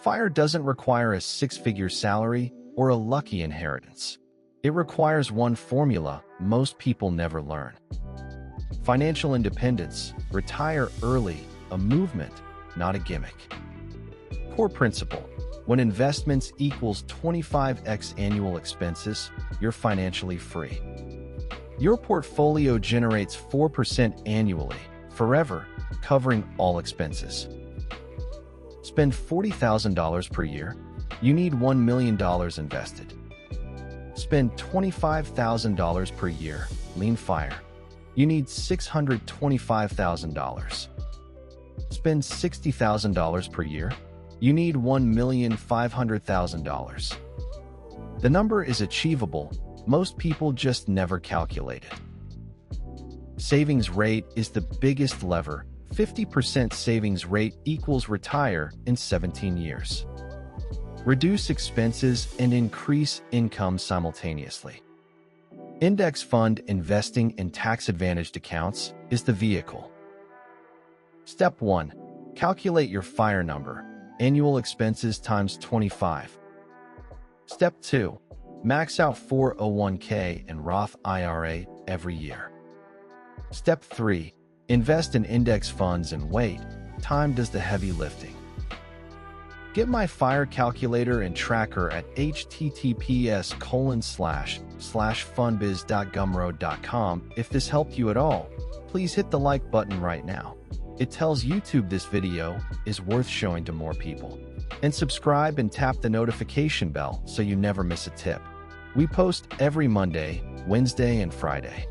FIRE doesn't require a six-figure salary or a lucky inheritance. It requires one formula most people never learn. Financial independence, retire early, a movement, not a gimmick. Core principle: when investments equals 25x annual expenses, you're financially free. Your portfolio generates 4% annually, forever, covering all expenses. Spend $40,000 per year, you need $1 million invested. Spend $25,000 per year, lean FIRE, you need $625,000. Spend $60,000 per year, you need $1,500,000. The number is achievable, most people just never calculate it. Savings rate is the biggest lever. 50% savings rate equals retire in 17 years. Reduce expenses and increase income simultaneously. Index fund investing in tax-advantaged accounts is the vehicle. Step 1. Calculate your FIRE number, annual expenses times 25. Step 2. Max out 401k and Roth IRA every year. Step 3. Invest in index funds and wait. Time does the heavy lifting. Get my FIRE calculator and tracker at https://fundbiz.gumroad.com. If this helped you at all, please hit the like button right now. It tells YouTube this video is worth showing to more people. And subscribe and tap the notification bell so you never miss a tip. We post every Monday, Wednesday, and Friday.